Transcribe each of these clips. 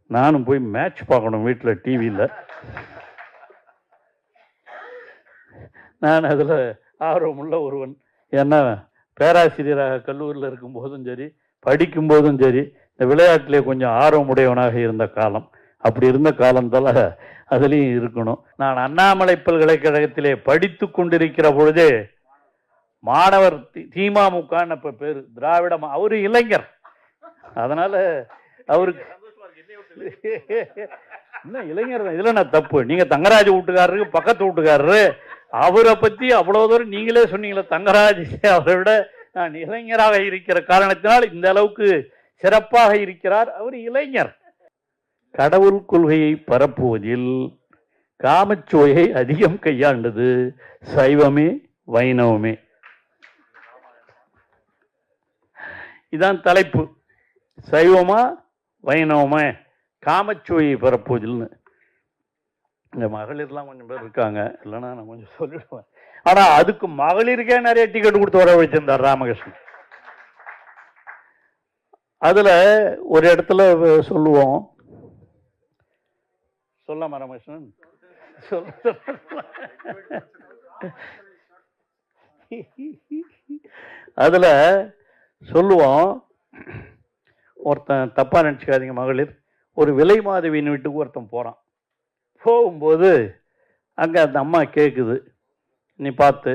நானும் போய் மேட்ச் பார்க்கணும் வீட்டில் டிவியில். நான் அதில் ஆர்வமுள்ள ஒருவன். ஏன்னா பேராசிரியராக கல்லூரியில் இருக்கும்போதும் சரி, படிக்கும்போதும் சரி, இந்த விளையாட்டிலே கொஞ்சம் ஆர்வமுடையவனாக இருந்த காலம். அப்படி இருந்த காலத்தால் அதுலேயும் இருக்கணும். நான் அண்ணாமலை பல்கலைக்கழகத்திலே படித்து கொண்டிருக்கிற பொழுதே மாணவர் திமுகன்னு இப்போ பேர் திராவிட, அவரு இளைஞர். அதனால அவருக்கு இன்னும் இளைஞர் தான். இதில் நான் தப்பு. நீங்கள் தங்கராஜ் வீட்டுக்காரருக்கு பக்கத்து வீட்டுக்காரரு, அவரை பற்றி அவ்வளோ தூரம் நீங்களே சொன்னீங்களே. தங்கராஜ் அவரை விட நான் இளைஞராக இருக்கிற காரணத்தினால் இந்த அளவுக்கு சிறப்பாக இருக்கிறார். அவர் இளைஞர். கடவுள் கொள்கையை பரப்புவதில் காமச்சுவையை அதிகம் கையாண்டது சைவமே வைணவமே. இதான் தலைப்பு. சைவமா வைணவமா காமச்சுவையை பரப்புவதில்னு. இந்த மகளிர்லாம் கொஞ்சம் பேர் இருக்காங்க, இல்லைன்னா நான் கொஞ்சம் சொல்லிடுவேன். ஆனால் அதுக்கு மகளிருக்கே நிறைய டிக்கெட் கொடுத்து வர வச்சிருந்தார் ராமகிருஷ்ணன். அதில் ஒரு இடத்துல சொல்லுவோம், சொல்லாம ராமகிருஷ்ணன் அதில் சொல்லுவோம், ஒருத்தன் தப்பா நினச்சிக்காதீங்க மகளிர், ஒரு விலை மாதவியின் வீட்டுக்கு ஒருத்தன் போகிறான். போகும்போது அங்கே அந்த அம்மா கேட்குது, நீ பார்த்து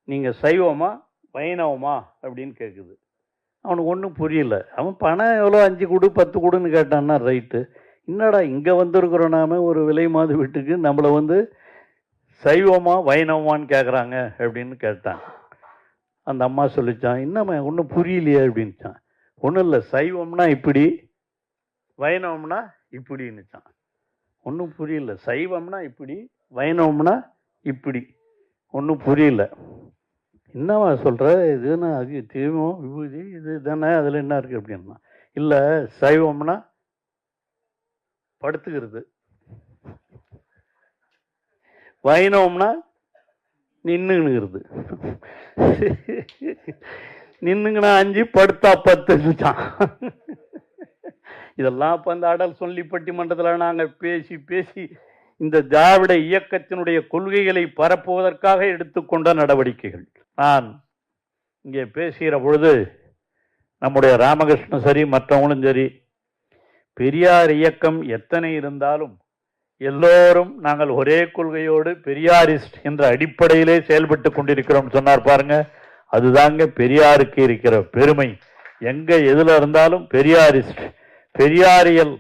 நீங்கள் சைவமா வைணவமா அப்படின்னு கேட்குது. அவனுக்கு ஒன்றும் புரியல. அவன் பணம் எவ்வளோ 5 கொடு 10 கொடுன்னு கேட்டான்னா ரைட்டு. என்னடா இங்கே வந்திருக்கிறோம் நாம ஒரு விலை மாத வீட்டுக்கு, நம்மளை சைவமா வைணவமான்னு கேட்குறாங்க அப்படின்னு கேட்டான். அந்த அம்மா சொல்லிச்சான், இன்னமே ஒன்றும் புரியலையே அப்படின்ச்சான். ஒன்றும் இல்லை, சைவம்னா இப்படி வைணவம்னா இப்படின்னுச்சான். ஒன்றும் புரியல. சைவம்னா இப்படி, வைணவம்னா இப்படி. ஒன்றும் புரியல. என்னவா சொல்கிற, இதுன்னா அது தீபம் விபூதி இது தானே, அதில் என்ன இருக்குது அப்படின்னா. இல்லை, சைவம்னா படுத்துக்கிறது, வைணவம்னா நின்னுங்கிறது. நின்னுங்கன்னா 5 படுத்தா 10. இதெல்லாம் இப்போ அந்த அடல் சொல்லி பட்டிமன்றத்தில் நாங்கள் பேசி பேசி இந்த திராவிட இயக்கத்தினுடைய கொள்கைகளை பரப்புவதற்காக எடுத்துக்கொண்ட நடவடிக்கைகள். நான் இங்கே பேசுகிற பொழுது நம்முடைய ராமகிருஷ்ணன் சரி, மற்றவங்களும் சரி, பெரியார் இயக்கம் எத்தனை இருந்தாலும் எல்லோரும் நாங்கள் ஒரே கொள்கையோடு பெரியாரிஸ்ட் என்ற அடிப்படையிலே செயல்பட்டு கொண்டிருக்கிறோம் சொன்னார் பாருங்க. அதுதாங்க பெரியாருக்கு இருக்கிற பெருமை. எங்க எதுல இருந்தாலும் பெரியாரிஸ்ட், பெரியாரியல்,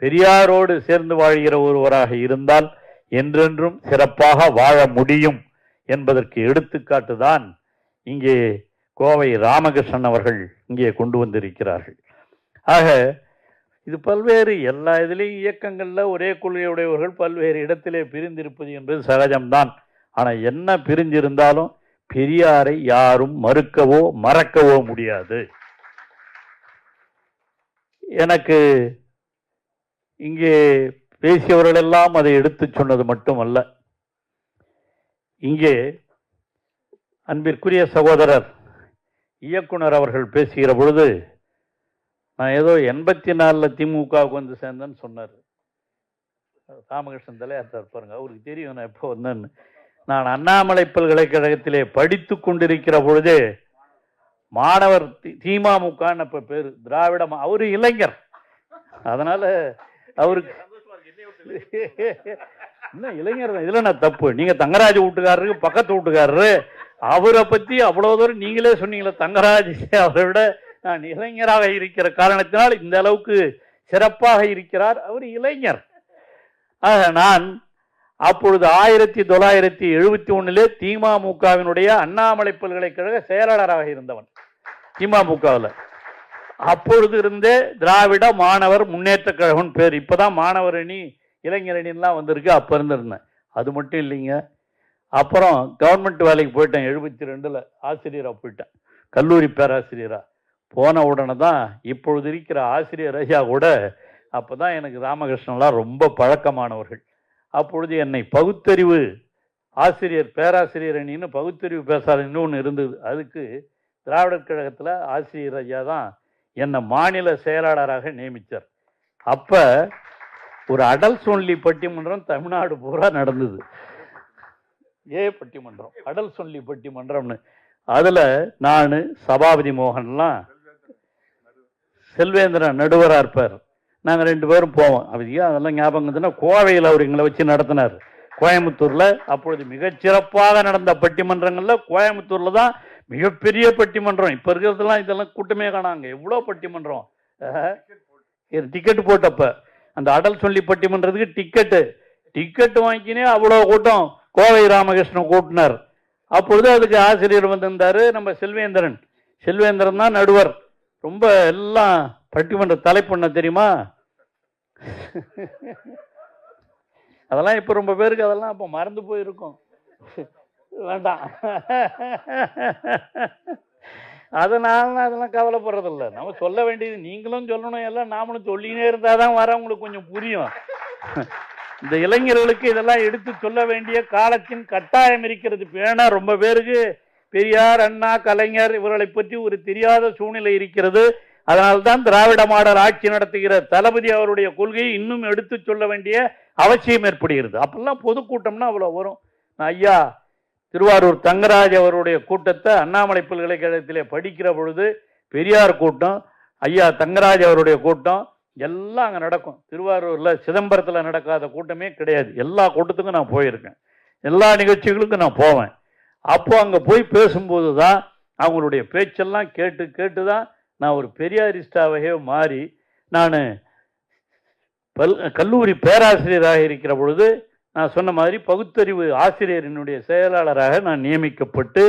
பெரியாரோடு சேர்ந்து வாழ்கிற ஒருவராக இருந்தால் என்றென்றும் சிறப்பாக வாழ முடியும் என்பதற்கு எடுத்துக்காட்டு தான் இங்கே கோவை ராமகிருஷ்ணன் அவர்கள் இங்கே கொண்டு வந்திருக்கிறார்கள். ஆக இது பல்வேறு எல்லா இதிலையும் இயக்கங்களில் ஒரே கொள்கையுடையவர்கள் பல்வேறு இடத்திலே பிரிந்திருப்பது என்பது சகஜம்தான். ஆனால் என்ன பிரிஞ்சிருந்தாலும் பெரியாரை யாரும் மறுக்கவோ மறக்கவோ முடியாது. எனக்கு இங்கே பேசியவர்களெல்லாம் அதை எடுத்து சொன்னது மட்டுமல்ல, இங்கே அன்பிற்குரிய சகோதரர் இயக்குனர் அவர்கள் பேசுகிற பொழுது நான் ஏதோ 84 திமுகவுக்கு வந்து சேர்ந்தேன்னு சொன்னார். ராமகிருஷ்ணன் தலையாத்தார் பாருங்க, அவருக்கு தெரியும் நான் எப்போ வந்தேன்னு. நான் அண்ணாமலை பல்கலைக்கழகத்திலே படித்து கொண்டிருக்கிற பொழுதே மாணவர் திமுகன்னு இப்போ பேர் திராவிட, அவரு இளைஞர். அதனால அவருக்கு இன்னும் இளைஞர் தான். இதில் நான் தப்பு. நீங்கள் தங்கராஜ் வீட்டுக்காரருக்கு பக்கத்து வீட்டுக்காரரு, அவரை பற்றி அவ்வளோ தூரம் நீங்களே சொன்னீங்களே. தங்கராஜ் அவரை விட நான் இளைஞராக இருக்கிற காரணத்தினால் இந்த அளவுக்கு சிறப்பாக இருக்கிறார். அவர் இளைஞர். ஆக நான் அப்பொழுது 1971 திமுகவினுடைய அண்ணாமலை பல்கலைக்கழக செயலாளராக இருந்தவன் திமுகவில். அப்பொழுது இருந்தே திராவிட மாணவர் முன்னேற்ற கழகம் பேர். இப்போதான் மாணவர் அணி இளைஞர் அணிலாம் வந்திருக்கு. அப்போ இருந்திருந்தேன். அது மட்டும் இல்லைங்க, அப்புறம் கவர்மெண்ட் வேலைக்கு போயிட்டேன். 72 ஆசிரியராக போயிட்டேன், கல்லூரி பேராசிரியராக. போன உடனே தான் இப்பொழுது இருக்கிற ஆசிரியர் ஐயா கூட அப்போ தான் எனக்கு ராமகிருஷ்ணன்லாம் ரொம்ப பழக்கமானவர்கள். அப்பொழுது என்னை பகுத்தறிவு ஆசிரியர் பேராசிரியர் அணின்னு பகுத்தறிவு பேசாதன்னு ஒன்று இருந்தது. அதுக்கு திராவிடர் கழகத்தில் ஆசிரியர் ஐயா தான் என்னை மாநில செயலாளராக நியமித்தார். அப்போ ஒரு அடல்ஸ் ஒன்லி பட்டிமன்றம் தமிழ்நாடு பூரா நடந்தது. பட்டிமன்றம், அடல்ஸ் ஒன்லி பட்டிமன்றம்னு. அதுல நான் சபாபதி மோகன்லாம், செல்வேந்திரன் நடுவராக இருப்பார். நாங்கள் 2 பேரும் போவோம். அதெல்லாம் ஞாபகம் இருந்துன்னா, கோவையில் அவர் எங்களை வச்சு நடத்தினார். கோயம்புத்தூர்ல அப்பொழுது மிகச்சிறப்பாக நடந்த பட்டிமன்றங்கள்ல கோயம்புத்தூர்ல தான் மிகப்பெரிய பட்டிமன்றம். இப்ப இருக்கிறதுலாம் இதெல்லாம் கூட்டமே காணாங்க. எவ்வளோ பட்டிமன்றம், டிக்கெட் போட்டப்ப அந்த அடல் சொல்லி பட்டிமன்றத்துக்கு டிக்கெட் வாங்கினே அவ்வளோ கூட்டம். கோவை ராமகிருஷ்ணன் கூட்டினார். அப்பொழுது அதுக்கு ஆசிரியர் வந்திருந்தாரு, நம்ம செல்வேந்திரன் தான் நடுவர். ரொம்ப எல்லாம் பட்டிமன்ற தலைப்பண்ண தெரியுமா? அதெல்லாம் இப்ப ரொம்ப பேருக்கு அதெல்லாம் இப்ப மறந்து போயிருக்கும். வேண்டாம், அதனால அதெல்லாம் கவலைப்படுறதில்ல. நம்ம சொல்ல வேண்டியது நீங்களும் சொல்லணும், எல்லாம் நாமளும் சொல்லினே இருந்தாதான் வரவங்களுக்கு கொஞ்சம் புரியும். இந்த இளைஞர்களுக்கு இதெல்லாம் எடுத்து சொல்ல வேண்டிய காலத்தின் கட்டாயம் இருக்கிறது. ஏன்னா ரொம்ப பேருக்கு பெரியார், அண்ணா, கலைஞர் இவர்களை பற்றி ஒரு தெரியாத சூழ்நிலை இருக்கிறது. அதனால்தான் திராவிட மாடல் ஆட்சி நடத்துகிற தளபதி அவருடைய கொள்கையை இன்னும் எடுத்து சொல்ல வேண்டிய அவசியம் ஏற்படுகிறது. அப்பெல்லாம் பொதுக்கூட்டம்னா அவ்வளவு வரும். ஐயா திருவாரூர் தங்கராஜ் அவருடைய கூட்டத்தை அண்ணாமலை பல்கலைக்கழகத்திலே படிக்கிற பொழுது பெரியார் கூட்டம், ஐயா தங்கராஜ் அவருடைய கூட்டம் எல்லாம் அங்கே நடக்கும். திருவாரூர்ல சிதம்பரத்தில் நடக்காத கூட்டமே கிடையாது. எல்லா கூட்டத்துக்கும் நான் போயிருக்கேன், எல்லா நிகழ்ச்சிகளுக்கும் நான் போவேன். அப்போ அங்கே போய் பேசும்போது தான் அவங்களுடைய பேச்செல்லாம் கேட்டு தான் நான் ஒரு பெரியாரிஸ்டாவே மாறி, நான் கல்லூரி பேராசிரியராக இருக்கிற பொழுது நான் சொன்ன மாதிரி பகுத்தறிவு ஆசிரியரினுடைய செயலாளராக நான் நியமிக்கப்பட்டு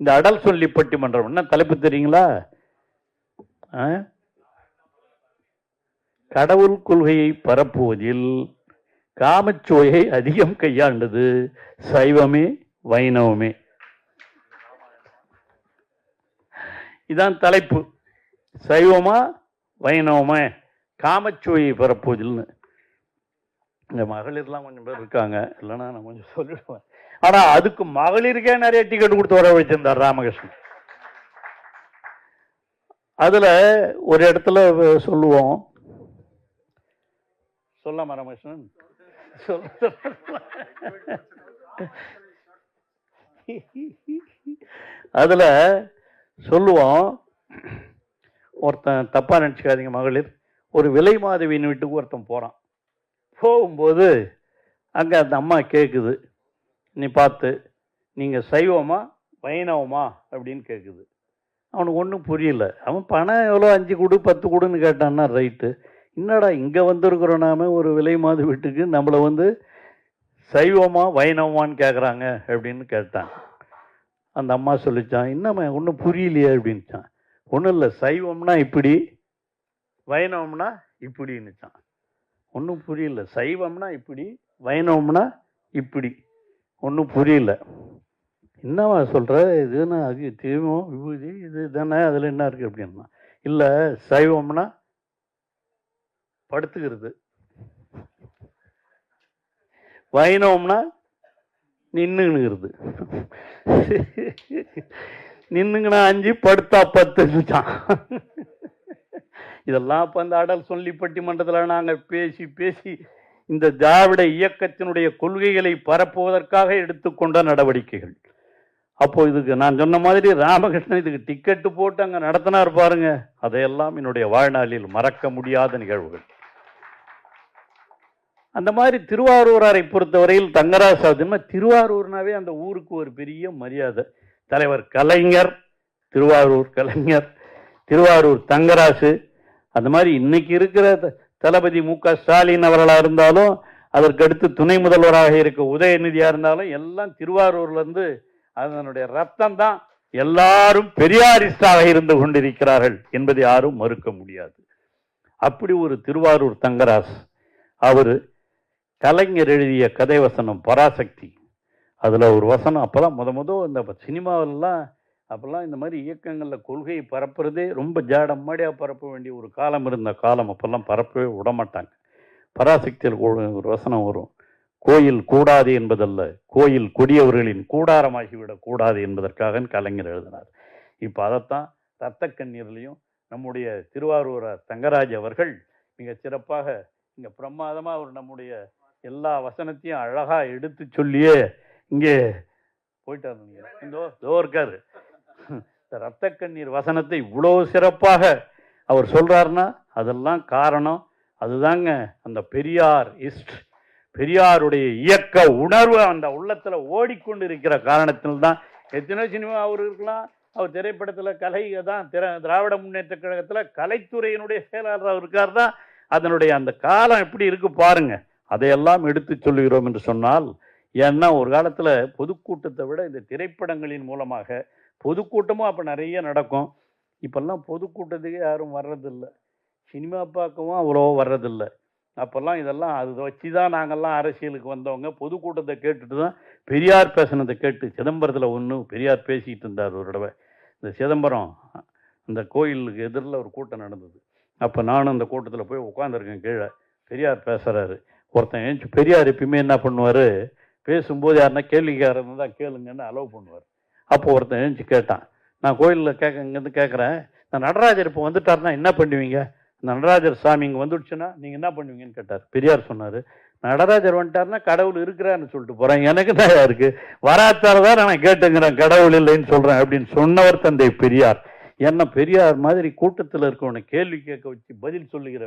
இந்த அடல் சொல்லி பட்டிமன்றம், என்ன தலைப்பு தெரியுங்களா? கடவுள் கொள்கையை பரப்புவதில் காமச்சுவையை அதிகம் கையாண்டது சைவமே வைணவமே. இதான் தலைப்பு. சைவமா வைணவமா காமச்சுவையை பரப்புவதில்னு. இந்த மகளிர்லாம் கொஞ்சம் பேர் இருக்காங்க, இல்லைன்னா நான் கொஞ்சம் சொல்லிடுவேன். ஆனா அதுக்கு மகளிருக்கே நிறைய டிக்கெட் கொடுத்து வர வச்சிருந்தார் ராமகிருஷ்ணன். அதுல ஒரு இடத்துல சொல்லுவோம், சொல்லாம ராமகிருஷ்ணன் அதுல சொல்லுவோம், ஒருத்தன் தப்பா நினைச்சுக்காதீங்க மகளிர், ஒரு விலை மாதவியின் வீட்டுக்கு ஒருத்தன் போறான். போகும்போது அங்கே அந்த அம்மா கேட்குது, நீ பார்த்து நீங்கள் சைவமா வைணவமா அப்படின்னு கேட்குது. அவனுக்கு ஒன்றும் புரியல. அவன் பணம் எவ்வளோ 5 கொடு 10 கொடுன்னு கேட்டான்னா ரைட்டு. என்னடா இங்கே வந்திருக்கிறோம் நாம ஒரு விலை மாத வீட்டுக்கு, நம்மளை சைவமா வைணவமான்னு கேட்குறாங்க அப்படின்னு கேட்டான். அந்த அம்மா சொல்லிச்சான், என்னம்மா ஒன்றும் புரியலையே அப்படின்ச்சான். ஒன்றும் இல்லை, சைவம்னா இப்படி வைணவம்னா இப்படின்னுச்சான். ஒன்றும் புரியல. சைவம்னா இப்படி, வைணவம்னா இப்படி. ஒன்றும் புரியல. என்னவா சொல்கிற, இதுன்னா அது தெய்வம் விபூதி இது தானே, அதில் என்ன இருக்குது அப்படின்னா, இல்லை சைவம்னா படுத்துக்கிறது, வைணவம்னா நின்னுங்கிறது. நின்னுங்கன்னா 5 படுத்தா 10. இதெல்லாம் இப்போ இந்த அடல் சொல்லி பட்டிமன்றத்தில் நாங்கள் பேசி இந்த திராவிட இயக்கத்தினுடைய கொள்கைகளை பரப்புவதற்காக எடுத்துக்கொண்ட நடவடிக்கைகள். அப்போ இதுக்கு நான் சொன்ன மாதிரி ராமகிருஷ்ணன் இதுக்கு டிக்கெட்டு போட்டு அங்கே நடத்தினார் பாருங்க. அதையெல்லாம் என்னுடைய வாழ்நாளில் மறக்க முடியாத நிகழ்வுகள். அந்த மாதிரி திருவாரூராரை பொறுத்தவரையில் தங்கராஜ் திருவாரூர்னாவே அந்த ஊருக்கு ஒரு பெரிய மரியாதை. தலைவர் கலைஞர், திருவாரூர் கலைஞர், திருவாரூர் தங்கராசு, அந்த மாதிரி இன்னைக்கு இருக்கிற தளபதி மு.க. ஸ்டாலின் அவர்களாக இருந்தாலும், அதற்கடுத்து துணை முதல்வராக இருக்க உதயநிதியா இருந்தாலும், எல்லாம் திருவாரூர்ல இருந்து அதனுடைய ரத்தம் தான். எல்லாரும் பெரியாரிஸ்டாக இருந்து கொண்டிருக்கிறார்கள் என்பதை யாரும் மறுக்க முடியாது. அப்படி ஒரு திருவாரூர் தங்கராசு. அவரு கலைஞர் எழுதிய கதை வசனம் பராசக்தி, அதுல ஒரு வசனம், அப்பதான் முத இந்த சினிமாவிலாம் அப்பெல்லாம் இந்த மாதிரி இயக்கங்களில் கொள்கையை பரப்புறதே ரொம்ப ஜாடமாடியா பரப்ப வேண்டிய ஒரு காலம் இருந்த காலம். அப்பெல்லாம் பரப்பவே விடமாட்டாங்க. பராசக்தியில் ஒரு வசனம் வரும், கோயில் கூடாது என்பதல்ல, கோயில் கொடியவர்களின் கூடாரமாகிவிடக் கூடாது என்பதற்காக கலைஞர் எழுதினார். இப்போ அதைத்தான் ரத்த கண்ணீர்லையும் நம்முடைய திருவாரூர் தங்கராஜ் அவர்கள் மிக சிறப்பாக இங்கே பிரமாதமாக அவர் நம்முடைய எல்லா வசனத்தையும் அழகாக எடுத்து சொல்லியே இங்கே போயிட்டார். இதோ இருக்காரு. ரத்த கண்ணீர் வசனத்தை இவ்வளோ சிறப்பாக அவர் சொல்றாருன்னா அதெல்லாம் காரணம் அதுதாங்க. அந்த பெரியாருடைய இயக்க உணர்வு அந்த உள்ளத்துல ஓடிக்கொண்டு இருக்கிற காரணத்தில்தான். எத்தனை சினிமா அவர் இருக்கலாம், அவர் திரைப்படத்துல கலை தான், திராவிட முன்னேற்ற கழகத்துல கலைத்துறையினுடைய செயலாளர் அவர் இருக்கார் தான். அதனுடைய அந்த காலம் எப்படி இருக்கு பாருங்க. அதையெல்லாம் எடுத்து சொல்லுகிறோம் என்று சொன்னால், ஏன்னா ஒரு காலத்துல பொதுக்கூட்டத்தை விட இந்த திரைப்படங்களின் மூலமாக பொதுக்கூட்டமும் அப்போ நிறைய நடக்கும். இப்பெல்லாம் பொதுக்கூட்டத்துக்கு யாரும் வர்றதில்லை, சினிமா பார்க்கவும் அவ்வளோ வர்றதில்லை. அப்போல்லாம் இதெல்லாம் அது வச்சு தான் நாங்கள்லாம் அரசியலுக்கு வந்தவங்க. பொதுக்கூட்டத்தை கேட்டுட்டு தான் பெரியார் பேசினதை கேட்டு சிதம்பரத்தில் ஒன்று பெரியார் பேசிகிட்டு இருந்தார் ஒரு தடவை. இந்த சிதம்பரம் அந்த கோயிலுக்கு எதிரில் ஒரு கூட்டம் நடந்தது. அப்போ நானும் அந்த கூட்டத்தில் போய் உட்காந்துருக்கேன். கீழே பெரியார் பேசுகிறாரு. ஒருத்தன் ஏஞ்சி பெரியார் எப்பயுமே என்ன பண்ணுவார், பேசும்போது யாருன்னா கேள்விக்காரன் தான் கேளுங்கன்னு அலோவ் பண்ணுவார். அப்போ ஒருத்தன் எழுந்துச்சு கேட்டான். நான் கோயிலில் இங்கேருந்து கேட்குறேன், இந்த நடராஜர் இப்போ வந்துட்டாருன்னா என்ன பண்ணுவீங்க, இந்த நடராஜர் சாமி இங்கே வந்துடுச்சுன்னா நீங்கள் என்ன பண்ணுவீங்கன்னு கேட்டார். பெரியார் சொன்னார், நடராஜர் வந்துட்டாருன்னா கடவுள் இருக்கிறான்னு சொல்லிட்டு போகிறேன், எனக்கு தான் இருக்கு, வராத்தால தான் நான் கேட்டுங்கிறேன், கடவுள் இல்லைன்னு சொல்கிறேன் அப்படின்னு சொன்னவர் தந்தை பெரியார். ஏன்னா பெரியார் மாதிரி கூட்டத்தில் இருக்கவனை கேள்வி கேட்க வச்சு பதில் சொல்லுகிற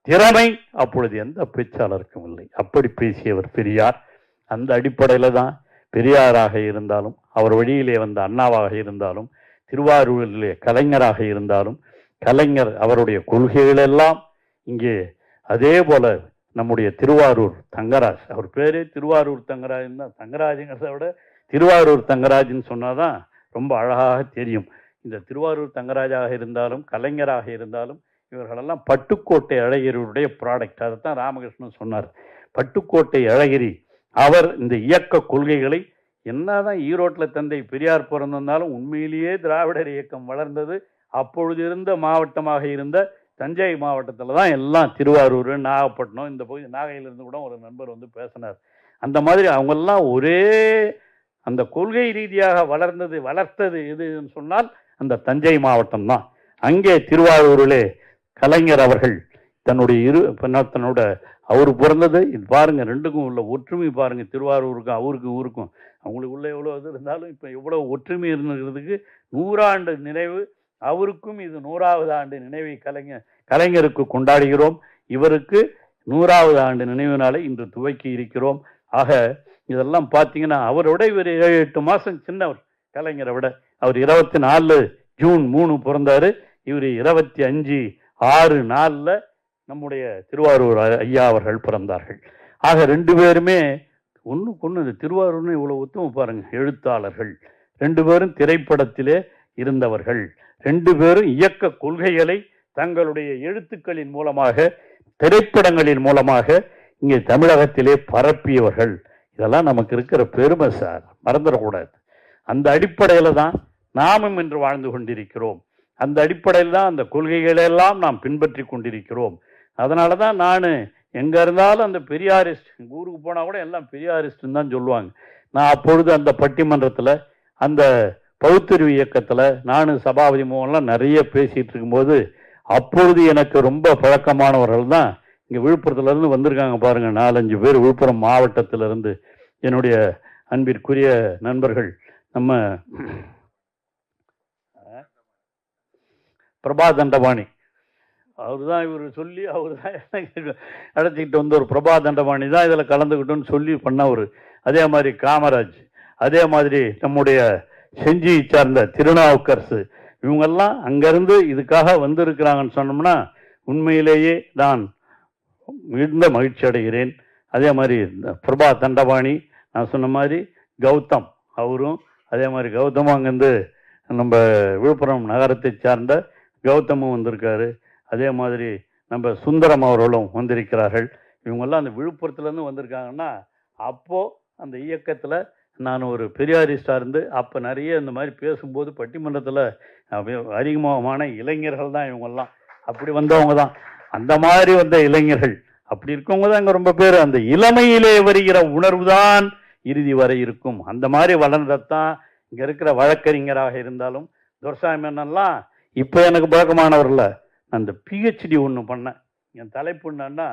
திறமை அப்பொழுது எந்த பேச்சாளருக்கும் இல்லை. அப்படி பேசியவர் பெரியார். அந்த அடிப்படையில் தான் பெரியாராக இருந்தாலும், அவர் வழியிலே வந்த அண்ணாவாக இருந்தாலும், திருவாரூரிலே கலைஞராக இருந்தாலும், கலைஞர் அவருடைய கொள்கைகளெல்லாம் இங்கே அதே போல நம்முடைய திருவாரூர் தங்கராஜ், அவர் பேரே திருவாரூர் தங்கராஜ் தான். தங்கராஜுங்கிறத விட திருவாரூர் தங்கராஜ்னு சொன்னாதான் ரொம்ப அழகாக தெரியும். இந்த திருவாரூர் தங்கராஜாக இருந்தாலும் கலைஞராக இருந்தாலும் இவர்களெல்லாம் பட்டுக்கோட்டை அழகிரியுடைய ப்ராடக்ட். அதைத்தான் ராமகிருஷ்ணன் சொன்னார். பட்டுக்கோட்டை அழகிரி அவர் இந்த இயக்க கொள்கைகளை என்னதான் ஈரோட்டில் தந்தை பெரியார் பிறந்திருந்தாலும் உண்மையிலேயே திராவிடர் இயக்கம் வளர்ந்தது அப்பொழுது இருந்த மாவட்டமாக இருந்த தஞ்சை மாவட்டத்தில் தான். எல்லாம் திருவாரூர், நாகப்பட்டினம், இந்த பகுதி நாகையிலிருந்து கூட ஒரு நண்பர் வந்து பேசினார். அந்த மாதிரி அவங்கெல்லாம் ஒரே அந்த கொள்கை ரீதியாக வளர்த்தது எதுன்னு சொன்னால் அந்த தஞ்சை மாவட்டம் தான். அங்கே திருவாரூரிலே கலைஞர் அவர்கள் தன்னோட அவர் பிறந்தது இது பாருங்க, ரெண்டுக்கும் உள்ள ஒற்றுமை பாருங்க. திருவாரூருக்கும் அவருக்கு ஊருக்கும் அவங்களுக்கு உள்ள எவ்வளோ இது இருந்தாலும் இப்போ எவ்வளோ ஒற்றுமை இருந்துக்கிறதுக்கு 100 ஆண்டு நினைவு. அவருக்கும் இது 100வது ஆண்டு நினைவை கலைஞருக்கு கொண்டாடுகிறோம். இவருக்கு 100வது ஆண்டு நினைவு நாளை இன்று துவக்கி இருக்கிறோம். ஆக இதெல்லாம் பார்த்தீங்கன்னா அவரோட இவர் 7-8 மாதம் சின்னவர் கலைஞரை விட. அவர் 24 ஜூன் 3 பிறந்தாரு. இவர் 25/6/4 நம்முடைய திருவாரூர் ஐயா அவர்கள் பிறந்தார்கள். ஆக 2 பேருமே ஒன்றுக்கு இந்த திருவாரூர்னு இவ்வளோ ஒத்துமை பாருங்க. எழுத்தாளர்கள் 2 பேரும் திரைப்படத்திலே இருந்தவர்கள். 2 பேரும் இயக்க கொள்கைகளை தங்களுடைய எழுத்துக்களின் மூலமாக திரைப்படங்களின் மூலமாக இங்கே தமிழகத்திலே பரப்பியவர்கள். இதெல்லாம் நமக்கு இருக்கிற பெருமை சார், மறந்துடக்கூடாது. அந்த அடிப்படையில் தான் நாமும் இன்று வாழ்ந்து கொண்டிருக்கிறோம். அந்த அடிப்படையில் தான் அந்த கொள்கைகளெல்லாம் நாம் பின்பற்றி கொண்டிருக்கிறோம். அதனால தான் நான் எங்கே இருந்தாலும் அந்த பெரியாரிஸ்ட், எங்கள் ஊருக்கு போனால் கூட எல்லாம் பெரியாரிஸ்ட்னு தான் சொல்லுவாங்க. நான் அப்பொழுது அந்த பட்டிமன்றத்தில் அந்த பகுத்தறிவு இயக்கத்தில் நானும் சபாபதி மோகன்லாம் நிறைய பேசிகிட்டு இருக்கும்போது அப்பொழுது எனக்கு ரொம்ப பழக்கமானவர்கள் தான் இங்கே விழுப்புரத்துலேருந்து வந்திருக்காங்க பாருங்கள். 4-5 பேர் விழுப்புரம் மாவட்டத்திலிருந்து என்னுடைய அன்பிற்குரிய நண்பர்கள். நம்ம பிரபா தண்டபாணி அவர் தான் இவர் சொல்லி அவர் தான் அழைச்சிக்கிட்டு வந்து ஒரு பிரபா தண்டபாணி தான் இதில் கலந்துக்கிட்டோன்னு சொல்லி பண்ணவர். அதே மாதிரி காமராஜ், அதே மாதிரி நம்முடைய செஞ்சியை சார்ந்த திருநாவுக்கரசு, இவங்கெல்லாம் அங்கேருந்து இதுக்காக வந்திருக்கிறாங்கன்னு சொன்னோம்னா உண்மையிலேயே நான் மிகுந்த மகிழ்ச்சி அடைகிறேன். அதே மாதிரி பிரபா தண்டபாணி, நான் சொன்ன மாதிரி கௌதம் அவரும், அதே மாதிரி கௌதமும் அங்கேருந்து நம்ம விழுப்புரம் நகரத்தை சார்ந்த கௌதமும் வந்திருக்காரு. அதே மாதிரி நம்ம சுந்தரம் அவர்களும் வந்திருக்கிறார்கள். இவங்கெல்லாம் அந்த விழுப்புரத்துலேருந்து வந்திருக்காங்கன்னா அப்போது அந்த இயக்கத்தில் நான் ஒரு பெரியாரிஸ்டாக இருந்து அப்போ நிறைய இந்த மாதிரி பேசும்போது பட்டிமன்றத்தில் அறிமுகமான இளைஞர்கள் தான் இவங்கெல்லாம். அப்படி வந்தவங்க தான், அந்த மாதிரி வந்த இளைஞர்கள். அப்படி இருக்கவங்க தான் இங்கே ரொம்ப பேர். அந்த இளமையிலே வருகிற உணர்வு தான் இறுதி வரை இருக்கும். அந்த மாதிரி வளர்ந்ததான் இங்கே இருக்கிற வழக்கறிஞராக இருந்தாலும் துரைசாமி அண்ணன்லாம் இப்போ எனக்கு பழக்கமானவர்ல. நான் இந்த பிஹெச்டி ஒன்று பண்ணேன். என் தலைப்பு என்னன்னா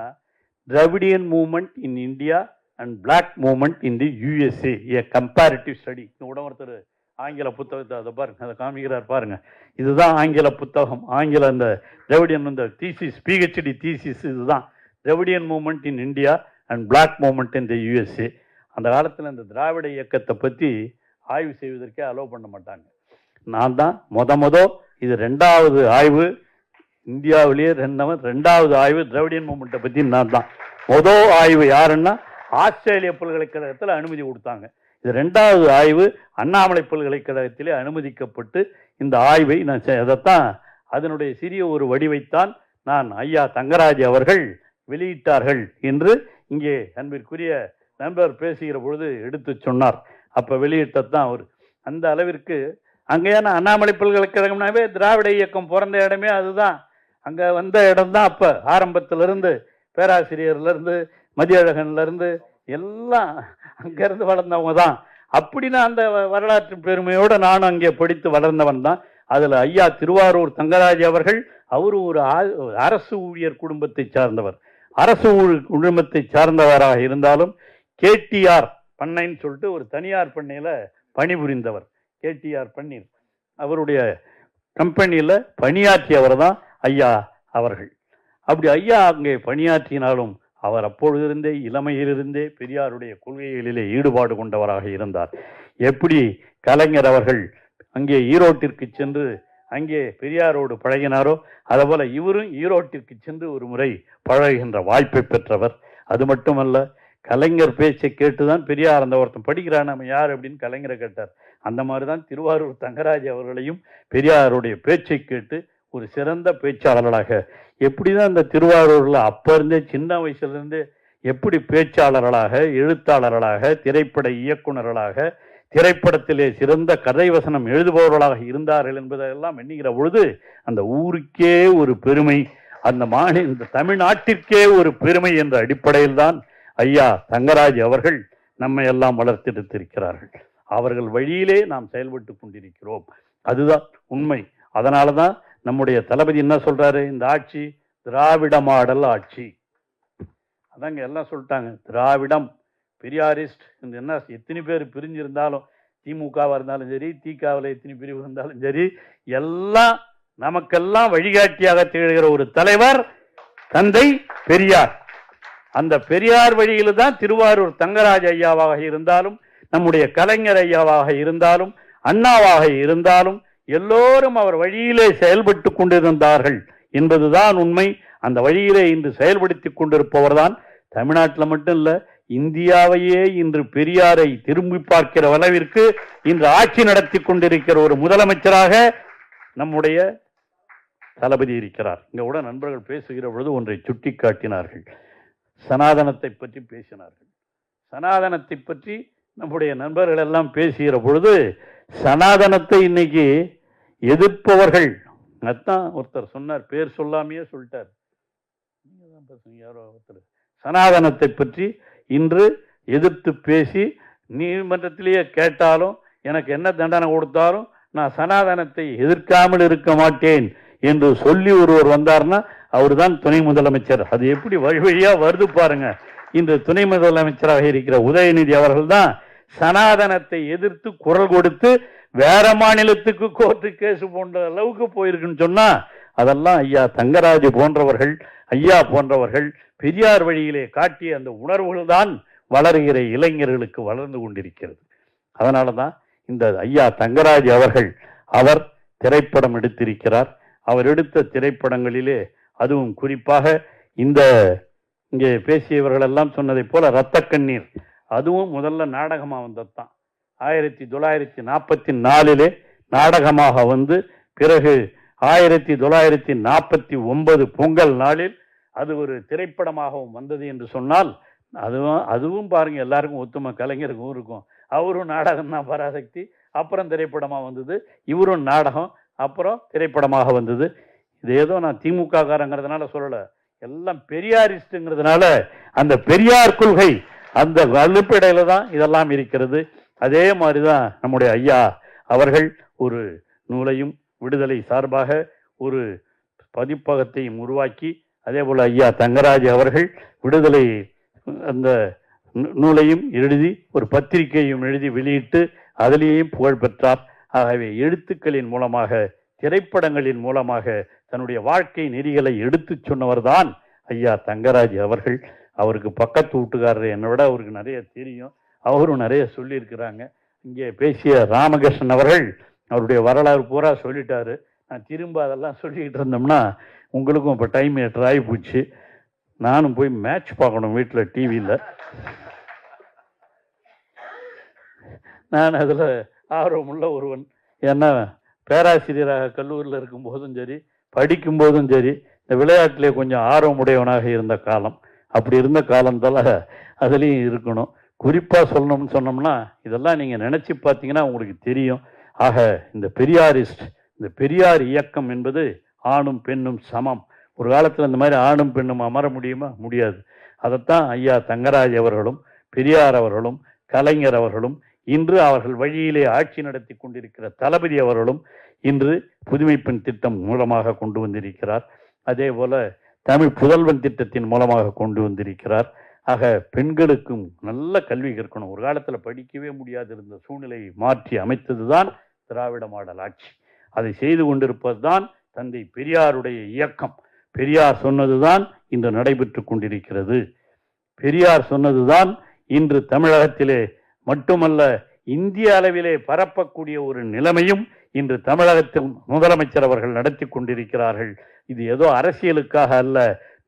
Dravidian movement in India and black movement in the USA, a comparative study. ஒருத்தர் ஆங்கில புத்தகத்தை அதை பாருங்க, அதை காமிக்கிறார் பாருங்க. இதுதான் ஆங்கில புத்தகம், ஆங்கில அந்த திராவிடியன் இந்த தீசிஸ், பிஹெச்டி தீசிஸ் இதுதான். Dravidian movement in India and black movement in the USA. அந்த காலத்தில் இந்த திராவிட இயக்கத்தை பற்றி ஆய்வு செய்வதற்கே அலோவ் பண்ண மாட்டாங்க. நான் தான் இது 2வது ஆய்வு இந்தியாவிலேயே, 2வது ஆய்வு திராவிடியன் மூமெண்ட்டை பற்றி நான் தான். ஆய்வு யாருன்னா ஆஸ்திரேலிய பல்கலைக்கழகத்தில் அனுமதி கொடுத்தாங்க. இது 2வது ஆய்வு அண்ணாமலை பல்கலைக்கழகத்திலே அனுமதிக்கப்பட்டு இந்த ஆய்வை நான் அதைத்தான் அதனுடைய சிறிய ஒரு வடிவைத்தான் நான் ஐயா தங்கராஜ் அவர்கள் வெளியிட்டார்கள் என்று இங்கே அன்பிற்குரிய நண்பர் பேசுகிற பொழுது எடுத்து சொன்னார். அப்போ வெளியிட்டதான் அவர். அந்த அளவிற்கு அங்கேயான அண்ணாமலை பல்கலைக்கழகம்னாவே திராவிட இயக்கம் பிறந்த இடமே அதுதான். அங்கே வந்த இடம்தான். அப்போ ஆரம்பத்திலிருந்து பேராசிரியர்லேருந்து மதியழகன்லேருந்து எல்லாம் அங்கேருந்து வளர்ந்தவங்க தான். அப்படின்னா அந்த வரலாற்று பெருமையோடு நானும் அங்கே படித்து வளர்ந்தவன் தான். அதில் ஐயா திருவாரூர் தங்கராஜ் அவர்கள் அவர் ஒரு அரசு ஊழியர் குடும்பத்தை சார்ந்தவர். அரசு குடும்பத்தை சார்ந்தவராக இருந்தாலும் கேடிஆர் பண்ணைன்னு சொல்லிட்டு ஒரு தனியார் பண்ணையில் பணிபுரிந்தவர். கேடிஆர் பன்னீர் அவருடைய கம்பெனியில் பணியாற்றியவர் தான் ஐயா அவர்கள். அப்படி ஐயா அங்கே பணியாற்றினாலும் அவர் அப்பொழுதிருந்தே இளமையிலிருந்தே பெரியாருடைய கொள்கைகளிலே ஈடுபாடு கொண்டவராக இருந்தார். எப்படி கலைஞர் அவர்கள் அங்கே ஈரோட்டிற்கு சென்று அங்கே பெரியாரோடு பழகினாரோ அதுபோல இவரும் ஈரோட்டிற்கு சென்று ஒரு முறை பழகுகின்ற வாய்ப்பை பெற்றவர். அது மட்டுமல்ல, கலைஞர் பேச்சை கேட்டுதான் பெரியார் அந்த ஒருத்தன் படிக்கிறான் நம்ம யார் அப்படின்னு கலைஞரை கேட்டார். அந்த மாதிரிதான் திருவாரூர் தங்கராஜ் அவர்களையும் பெரியாருடைய பேச்சை கேட்டு ஒரு சிறந்த பேச்சாளர்களாக, எப்படிதான் இந்த திருவாரூர்ல அப்ப இருந்தே சின்ன வயசுல இருந்தே எப்படி பேச்சாளர்களாக, எழுத்தாளர்களாக, திரைப்பட இயக்குநர்களாக, திரைப்படத்திலே சிறந்த கதை வசனம் எழுதுபவர்களாக இருந்தார்கள் என்பதெல்லாம் எண்ணுகிற பொழுது அந்த ஊருக்கே ஒரு பெருமை, அந்த இந்த தமிழ்நாட்டிற்கே ஒரு பெருமை என்ற அடிப்படையில் தான் ஐயா தங்கராஜ் அவர்கள் நம்மை எல்லாம் வளர்த்தெடுத்திருக்கிறார்கள். அவர்கள் வழியிலே நாம் செயல்பட்டு கொண்டிருக்கிறோம். அதுதான் உண்மை. அதனால தான் நம்முடைய தளபதி என்ன சொல்றாரு, இந்த ஆட்சி திராவிட மாடல் ஆட்சி. அதாங்க எல்லாம் சொல்லிட்டாங்க. திராவிடம், பெரியாரிஸ்ட், என்ன எத்தனை பேர் பிரிஞ்சிருந்தாலும், திமுகவா இருந்தாலும் சரி, திகாவில் எத்தனை பிரிவு இருந்தாலும் சரி, எல்லாம் நமக்கெல்லாம் வழிகாட்டியாக திகழ்கிற ஒரு தலைவர் தந்தை பெரியார். அந்த பெரியார் வழியில தான் திருவாரூர் தங்கராஜ் ஐயாவாக இருந்தாலும், நம்முடைய கலைஞர் ஐயாவாக இருந்தாலும், அண்ணாவாக இருந்தாலும் எல்லோரும் அவர் வழியிலே செயல்பட்டு கொண்டிருந்தார்கள் என்பதுதான் உண்மை. அந்த வழியிலே இன்று செயல்படுத்தி கொண்டிருப்பவர் தான் தமிழ்நாட்டில் மட்டும் இல்ல, இந்தியாவையே இன்று பெரியாரை திரும்பி பார்க்கிற அளவிற்கு இன்று ஆட்சி நடத்தி கொண்டிருக்கிற ஒரு முதலமைச்சராக நம்முடைய தளபதி இருக்கிறார். இங்க கூட நண்பர்கள் பேசுகிற பொழுது ஒன்றை சுட்டி காட்டினார்கள். சனாதனத்தை பற்றி பேசினார்கள். சனாதனத்தை பற்றி நம்முடைய நண்பர்கள் எல்லாம் பேசுகிற பொழுது சனாதனத்தை இன்னைக்கு எதிர்ப்பவர்கள், அதான் ஒருத்தர் சொன்னார், பேர் சொல்லாமையே சொல்லிட்டார், யாரோ ஒருத்தர், சனாதனத்தை பற்றி இன்று எதிர்த்து பேசி நீதிமன்றத்திலேயே கேட்டாலும் எனக்கு என்ன தண்டனை கொடுத்தாலும் நான் சனாதனத்தை எதிர்க்காமல் இருக்க மாட்டேன் என்று சொல்லி ஒருவர் வந்தார்னா அவர் தான் துணை முதலமைச்சர். அது எப்படி வழி வழியா வருது பாருங்க. இன்று துணை முதலமைச்சராக இருக்கிற உதயநிதி அவர்கள் தான் சனாதனத்தை எதிர்த்து குரல் கொடுத்து வேற மாநிலத்துக்கு கோர்ட்டு கேஸ் போன்ற அளவுக்கு போயிருக்குன்னு சொன்னா அதெல்லாம் ஐயா தங்கராஜ் போன்றவர்கள், ஐயா போன்றவர்கள் பெரியார் வழியிலே காட்டிய அந்த உணர்வுகள் தான் வளர்கிற இளைஞர்களுக்கு வளர்ந்து கொண்டிருக்கிறது. அதனாலதான் இந்த ஐயா தங்கராஜ் அவர்கள் அவர் திரைப்படம் எடுத்திருக்கிறார். அவர் எடுத்த திரைப்படங்களிலே அதுவும் குறிப்பாக இந்த இங்கே பேசியவர்கள் எல்லாம் சொன்னதை போல இரத்த கண்ணீர், அதுவும் முதல்ல நாடகமாக வந்தது தான். 1944 நாடகமாக வந்து பிறகு 1949 பொங்கல் நாளில் அது ஒரு திரைப்படமாகவும் வந்தது என்று சொன்னால் அதுவும் பாருங்க, எல்லாருக்கும் ஒத்துமை, கலைஞருக்கும் இருக்கும். அவரும் நாடகம் தான் பராசக்தி, அப்புறம் திரைப்படமாக வந்தது. இவரும் நாடகம், அப்புறம் திரைப்படமாக வந்தது. இது ஏதோ நான் திமுக காரங்கிறதுனால சொல்லலை, எல்லாம் பெரியாரிஸ்டுங்கிறதுனால அந்த பெரியார் கொள்கை அந்த அடிப்படையில தான் இதெல்லாம் இருக்கிறது. அதே மாதிரிதான் நம்முடைய ஐயா அவர்கள் ஒரு நூலையும் விடுதலை சார்பாக ஒரு பதிப்பகத்தையும் உருவாக்கி அதே போல் ஐயா தங்கராஜ் அவர்கள் விடுதலை அந்த நூலையும் எழுதி ஒரு பத்திரிகையும் எழுதி வெளியிட்டு அதிலேயும் புகழ் பெற்றார். ஆகவே எழுத்துக்களின் மூலமாக, திரைப்படங்களின் மூலமாக தன்னுடைய வாழ்க்கை நெறிகளை எடுத்து சொன்னவர்தான் ஐயா தங்கராஜ் அவர்கள். அவருக்கு பக்கத்து வீட்டுக்காரர் என்னை விட அவருக்கு நிறைய தெரியும், அவரும் நிறைய சொல்லியிருக்கிறாங்க. இங்கே பேசிய ராமகிருஷ்ணன் அவர்கள் அவருடைய வரலாறு பூரா சொல்லிட்டாரு. நான் திரும்ப அதெல்லாம் சொல்லிக்கிட்டு இருந்தோம்னா உங்களுக்கும் இப்போ டைம் ஆகி போச்சு. நானும் போய் மேட்ச் பார்க்கணும் வீட்டில் டிவியில். நான் அதில் ஆர்வமுள்ள ஒருவன். ஏன்னா பேராசிரியராக கல்லூரியில் இருக்கும்போதும் சரி, படிக்கும்போதும் சரி, இந்த விளையாட்டிலே கொஞ்சம் ஆர்வமுடையவனாக இருந்த காலம். அப்படி இருந்த காலத்தால் அதுலேயும் இருக்கணும். குறிப்பாக சொல்லணும்னு சொன்னோம்னா இதெல்லாம் நீங்கள் நினச்சி பார்த்தீங்கன்னா உங்களுக்கு தெரியும். ஆக இந்த பெரியாரிஸ்ட், இந்த பெரியார் இயக்கம் என்பது ஆணும் பெண்ணும் சமம். ஒரு காலத்தில் இந்த மாதிரி ஆணும் பெண்ணும் அமர முடியுமா? முடியாது. அதைத்தான் ஐயா தங்கராஜ் அவர்களும் பெரியார் அவர்களும் கலைஞர் அவர்களும் இன்று அவர்கள் வழியிலே ஆட்சி நடத்தி கொண்டிருக்கிற தளபதி அவர்களும் இன்று புதுமை பெண் திட்டம் மூலமாக கொண்டு வந்திருக்கிறார். அதே போல தமிழ் புதல்வன் திட்டத்தின் மூலமாக கொண்டு வந்திருக்கிறார். ஆக பெண்களுக்கும் நல்ல கல்வி கற்கணும். ஒரு காலத்தில் படிக்கவே முடியாது இருந்த சூழ்நிலையை மாற்றி அமைத்தது தான் திராவிட மாடல் ஆட்சி. அதை செய்து கொண்டிருப்பது தான் தந்தை பெரியாருடைய இயக்கம். பெரியார் சொன்னதுதான் இன்று நடைபெற்று கொண்டிருக்கிறது. பெரியார் சொன்னதுதான் இன்று தமிழகத்திலே மட்டுமல்ல இந்திய அளவிலே பரப்பக்கூடிய ஒரு நிலைமையும் இன்று தமிழகத்தில் முதலமைச்சர் அவர்கள் நடத்தி கொண்டிருக்கிறார்கள். இது ஏதோ அரசியலுக்காக அல்ல.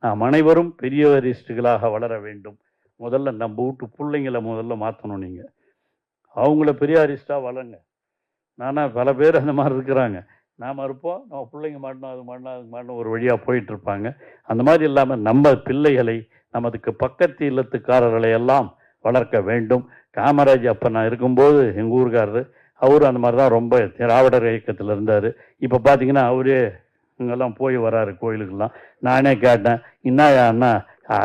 நாம் அனைவரும் பெரியவரிஸ்டுகளாக வளர வேண்டும். முதல்ல நம்ம வீட்டு பிள்ளைங்களை முதல்ல மாற்றணும். நீங்கள் அவங்கள பெரியாரிஸ்டாக வளருங்க. நானா பல பேர் அந்த மாதிரி இருக்கிறாங்க. நாம் இருப்போம், நம்ம பிள்ளைங்க மாட்டணும், அது மாட்டணும், அது மாட்டணும், ஒரு வழியாக போயிட்டு இருப்பாங்க. அந்த மாதிரி இல்லாமல் நம்ம பிள்ளைகளை, நமதுக்கு பக்கத்து இல்லத்துக்காரர்களை எல்லாம் வளர்க்க வேண்டும். காமராஜ் அப்போ நான் இருக்கும்போது எங்கள் ஊருக்காரரு அவரும் அந்த மாதிரி தான் ரொம்ப திராவிடர் இயக்கத்தில் இருந்தார். இப்போ பார்த்தீங்கன்னா அவரே இங்கெல்லாம் போய் வராரு கோயிலுக்கெல்லாம். நானே கேட்டேன், என்னயா அண்ணா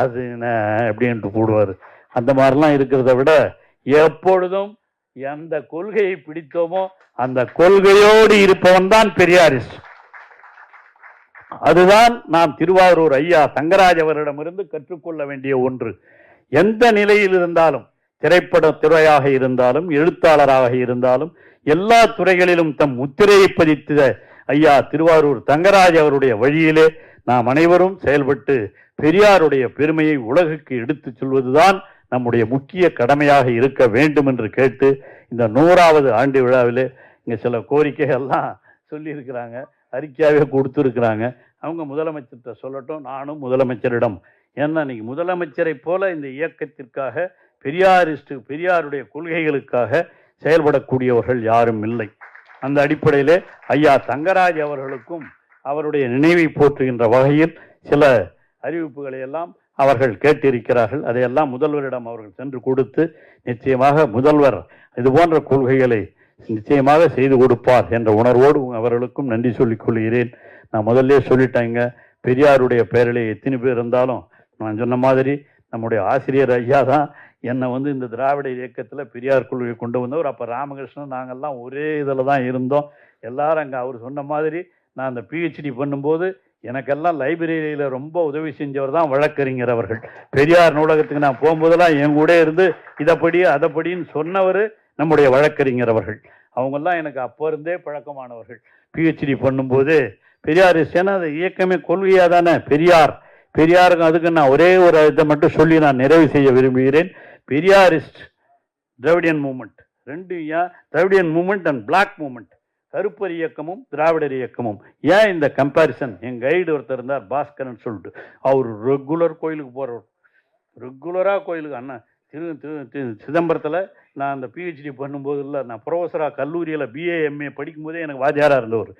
அது என்ன அப்படின்ட்டு போடுவார். அந்த மாதிரிலாம் இருக்கிறத விட எப்பொழுதும் எந்த கொள்கையை பிடித்தோமோ அந்த கொள்கையோடு இருப்பவன் தான் பெரியாரிஸ்ட். அதுதான் நாம் திருவாரூர் ஐயா தங்கராஜ் அவரிடமிருந்து கற்றுக்கொள்ள வேண்டிய ஒன்று. எந்த நிலையில் இருந்தாலும், திரைப்பட துறையாக இருந்தாலும், எழுத்தாளராக இருந்தாலும், எல்லா துறைகளிலும் தம் முத்திரையை பதித்த ஐயா திருவாரூர் தங்கராஜ் அவருடைய வழியிலே நாம் அனைவரும் செயல்பட்டு பெரியாருடைய பெருமையை உலகுக்கு எடுத்து சொல்வதுதான் நம்முடைய முக்கிய கடமையாக இருக்க வேண்டும் என்று கேட்டு, இந்த 100வது ஆண்டு விழாவிலே இங்கே சில கோரிக்கைகள்லாம் சொல்லியிருக்கிறாங்க, அறிக்கையாகவே கொடுத்துருக்குறாங்க. அவங்க முதலமைச்சர்கிட்ட சொல்லட்டும், நானும் முதலமைச்சரிடம். ஏன்னா இன்னைக்கு முதலமைச்சரை போல இந்த இயக்கத்திற்காக பெரியாருடைய கொள்கைகளுக்காக செயல்படக்கூடியவர்கள் யாரும் இல்லை. அந்த அடிப்படையிலே ஐயா தங்கராஜ் அவர்களுக்கும் அவருடைய நினைவை போற்றுகின்ற வகையில் சில அறிவிப்புகளை எல்லாம் அவர்கள் கேட்டிருக்கிறார்கள். அதையெல்லாம் முதல்வரிடம் அவர்கள் சென்று கொடுத்து நிச்சயமாக முதல்வர் இது போன்ற கொள்கைகளை நிச்சயமாக செய்து கொடுப்பார் என்ற உணர்வோடு அவர்களுக்கும் நன்றி சொல்லிக் கொள்கிறேன். நான் முதல்ல சொல்லிட்டேங்க, பெரியாருடைய பெயரிலே எத்தனை பேர் இருந்தாலும் நான் சொன்ன மாதிரி நம்முடைய ஆசிரியர் ஐயா தான் என்னை இந்த திராவிட இயக்கத்தில் பெரியார் கொள்கையை கொண்டு வந்தவர். அப்போ ராமகிருஷ்ணன் நாங்கள்லாம் ஒரே இதில் தான் இருந்தோம். எல்லாரும் அங்கே அவர் சொன்ன மாதிரி நான் அந்த பிஹெச்டி பண்ணும்போது எனக்கெல்லாம் லைப்ரரியில் ரொம்ப உதவி செஞ்சவர் தான் வழக்கறிஞர் அவர்கள். பெரியார் நூலகத்துக்கு நான் போகும்போதெல்லாம் என் கூட இருந்து இதைப்படி அதைப்படின்னு சொன்னவர் நம்முடைய வழக்கறிஞர் அவர்கள். அவங்கெல்லாம் எனக்கு அப்போ இருந்தே பழக்கமானவர்கள். பிஹெச்டி பண்ணும்போது பெரியார் சேனா அது இயக்கமே கொள்கையாக தானே பெரியாருக்கு. அதுக்கு நான் ஒரே ஒரு இதை மட்டும் சொல்லி நான் நிறைவு செய்ய விரும்புகிறேன். பெரியாரிஸ்ட் திராவிடியன் மூமெண்ட் ரெண்டு, Dravidian movement and black movement, கருப்பர் இயக்கமும் திராவிடர் இயக்கமும். ஏன் இந்த கம்பேரிசன்? என் கைடு ஒருத்தர் இருந்தார் பாஸ்கரன் சொல்லிட்டு, அவர் ரெகுலர் கோயிலுக்கு போகிறவர், ரெகுலராக கோயிலுக்கு. அண்ணா சிதம்பரத்தில் நான் அந்த பிஹெச்டி பண்ணும்போது இல்லை, நான் ப்ரொஃபஸராக கல்லூரியில் பிஏ எம்ஏ படிக்கும்போதே எனக்கு வாத்தியாராக இருந்தவர்.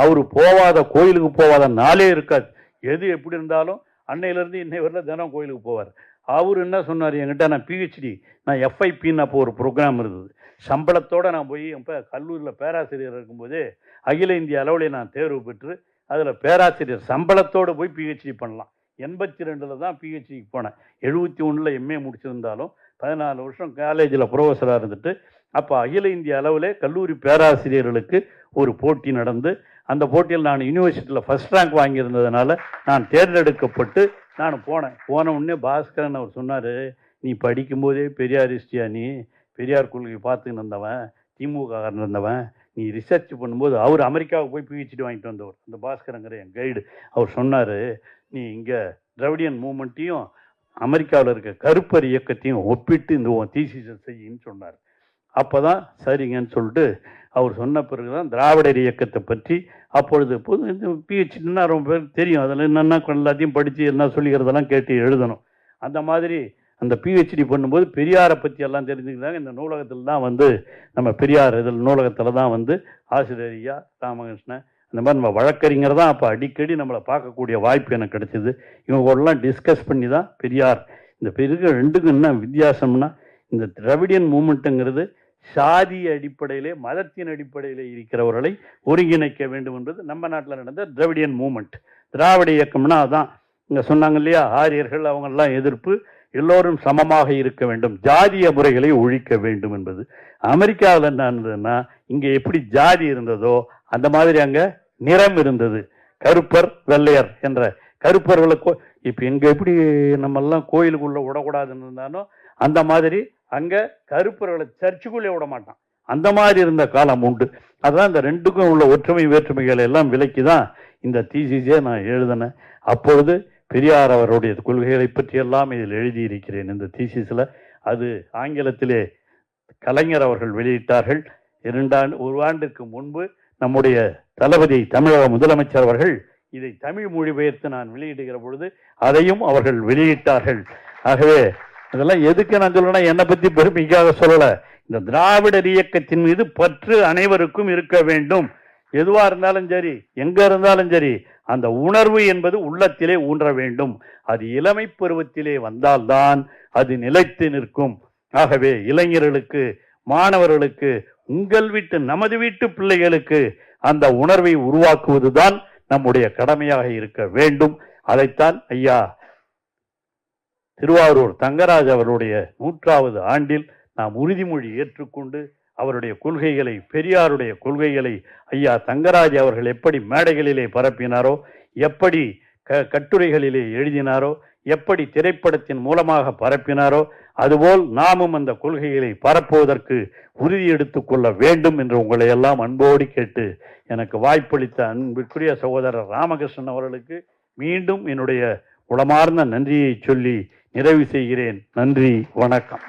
அவர் போவாத கோயிலுக்கு போவாத நாளே இருக்காது. எது எப்படி இருந்தாலும் அன்னையிலேருந்து இன்னை வரல தினம் கோயிலுக்கு போவார். அவர் என்ன சொன்னார் என்கிட்ட, நான் பிஹெச்டி, நான் எஃப்ஐபின்னு அப்போ ஒரு ப்ரோக்ராம் இருந்தது, சம்பளத்தோடு நான் போய் இப்போ கல்லூரியில் பேராசிரியர் இருக்கும்போது அகில இந்திய அளவில் நான் தேர்வு பெற்று அதில் பேராசிரியர் சம்பளத்தோடு போய் பிஹெச்டி பண்ணலாம். 82 தான் பிஹெச்டிக்கு போனேன். 71 எம்ஏ முடிச்சிருந்தாலும் 14 வருஷம் காலேஜில் ப்ரொஃபஸராக இருந்துட்டு, அப்போ அகில இந்திய அளவில் கல்லூரி பேராசிரியர்களுக்கு ஒரு போட்டி நடந்து அந்த போட்டியில் நான் யூனிவர்சிட்டியில் ஃபர்ஸ்ட் ரேங்க் வாங்கியிருந்ததுனால நான் தேர்ந்தெடுக்கப்பட்டு நான் போன உடனே பாஸ்கரன் அவர் சொன்னார், நீ படிக்கும்போதே பெரியாரிஸ்டியா, நீ பெரியார் கொள்கை பார்த்துன்னு இருந்தவன், திமுக இருந்தவன், நீ ரிசர்ச் பண்ணும்போது அவர் அமெரிக்காவுக்கு போய் பிஹெச்டி வாங்கிட்டு வந்தவர், அந்த பாஸ்கரங்கிற என் கைடு. அவர் சொன்னார், நீ இங்கே திராவிடியன் மூமெண்ட்டையும் அமெரிக்காவில் இருக்க கருப்பர் இயக்கத்தையும் ஒப்பிட்டு இந்த தீசிஸை செய்யின்னு சொன்னார். அப்போ தான் சரிங்கன்னு சொல்லிட்டு அவர் சொன்ன பிறகு தான் திராவிடர் இயக்கத்தை பற்றி அப்பொழுது பிஹெச்டின்னா ரொம்ப பேருக்கு தெரியும், அதில் என்னென்னா எல்லாத்தையும் படித்து என்ன சொல்லிக்கிறதெல்லாம் கேட்டு எழுதணும். அந்த மாதிரி அந்த பிஹெச்டி பண்ணும்போது பெரியாரை பற்றி எல்லாம் தெரிஞ்சுக்கிறாங்க. இந்த நூலகத்தில் தான் வந்து நம்ம பெரியார் இதில் நூலகத்தில் தான் வந்து ஆசிரியர் ஐயா ராமகிருஷ்ணன் இந்த மாதிரி நம்ம வழக்கறிஞர் தான் அப்போ அடிக்கடி நம்மளை பார்க்கக்கூடிய வாய்ப்பு எனக்கு கிடைச்சிது. இவங்களெல்லாம் டிஸ்கஸ் பண்ணி தான் பெரியார் இந்த பெரிய ரெண்டுக்கும் என்ன வித்தியாசம்னா, இந்த திராவிடியன் மூமெண்ட்டுங்கிறது சாதி அடிப்படையிலே மதத்தின் அடிப்படையிலே இருக்கிறவர்களை ஒருங்கிணைக்க வேண்டும் என்பது நம்ம நாட்டில் நடந்த திராவிடியன் மூமெண்ட். திராவிட இயக்கம்னா அதான் இங்கே சொன்னாங்க இல்லையா, ஆரியர்கள் அவங்கெல்லாம் எதிர்ப்பு, எல்லோரும் சமமாக இருக்க வேண்டும், ஜாதிய முறைகளை ஒழிக்க வேண்டும் என்பது. அமெரிக்காவில் என்ன இருந்ததுன்னா, இங்கே எப்படி ஜாதி இருந்ததோ அந்த மாதிரி அங்கே நிறம் இருந்தது, கருப்பர் வெள்ளையர் என்ற கருப்பர்களை இப்போ இங்கே எப்படி நம்மெல்லாம் கோயிலுக்குள்ளே விடக்கூடாதுன்னு இருந்தாலும் அந்த மாதிரி அங்கே கருப்பர்களை சர்ச்சுக்குள்ளே விட மாட்டான், அந்த மாதிரி இருந்த காலம் உண்டு. அதுதான் இந்த ரெண்டுக்கும் உள்ள ஒற்றுமை வேற்றுமைகளை எல்லாம் விலக்கி தான் இந்த தீசிஸே நான் எழுதினேன். அப்பொழுது பெரியார் அவருடைய கொள்கைகளை பற்றி எல்லாம் இதில் எழுதியிருக்கிறேன் இந்த தீசிஸில். அது ஆங்கிலத்திலே கலைஞர் அவர்கள் வெளியிட்டார்கள். ஒரு ஆண்டுக்கு முன்பு நம்முடைய தளபதி தமிழக முதலமைச்சர் அவர்கள் இதை தமிழ் மொழிபெயர்த்து நான் வெளியிடுகிற பொழுது அதையும் அவர்கள் வெளியிட்டார்கள். ஆகவே இதெல்லாம் எதுக்கு நான் சொல்லணும்னா, என்னை பற்றி பெருமைக்காக சொல்லலை, இந்த திராவிடர் இயக்கத்தின் மீது பற்று அனைவருக்கும் இருக்க வேண்டும். எதுவாக இருந்தாலும் சரி, எங்க இருந்தாலும் சரி, அந்த உணர்வு என்பது உள்ளத்திலே ஊன்ற வேண்டும். அது இளமை பருவத்திலே வந்தால்தான் அது நிலைத்து நிற்கும். ஆகவே இளைஞர்களுக்கு, மாணவர்களுக்கு, உங்கள் வீட்டு நமது வீட்டு பிள்ளைகளுக்கு அந்த உணர்வை உருவாக்குவதுதான் நம்முடைய கடமையாக இருக்க வேண்டும். அதைத்தான் ஐயா திருவாரூர் தங்கராஜ் அவருடைய 100வது ஆண்டில் நாம் உறுதிமொழி ஏற்றுக்கொண்டு அவருடைய கொள்கைகளை, பெரியாருடைய கொள்கைகளை ஐயா தங்கராஜ் அவர்கள் எப்படி மேடைகளிலே பரப்பினாரோ, எப்படி கட்டுரைகளிலே எழுதினாரோ, எப்படி திரைப்படத்தின் மூலமாக பரப்பினாரோ, அதுபோல் நாமும் அந்த கொள்கைகளை பரப்புவதற்கு உறுதி எடுத்துக் கொள்ள வேண்டும் என்று உங்களை எல்லாம் அன்போடு கேட்டு எனக்கு வாய்ப்பளித்த அன்பிற்குரிய சகோதரர் ராமகிருஷ்ணன் அவர்களுக்கு மீண்டும் என்னுடைய உளமார்ந்த நன்றியை சொல்லி நிறைவு செய்கிறேன். நன்றி, வணக்கம்.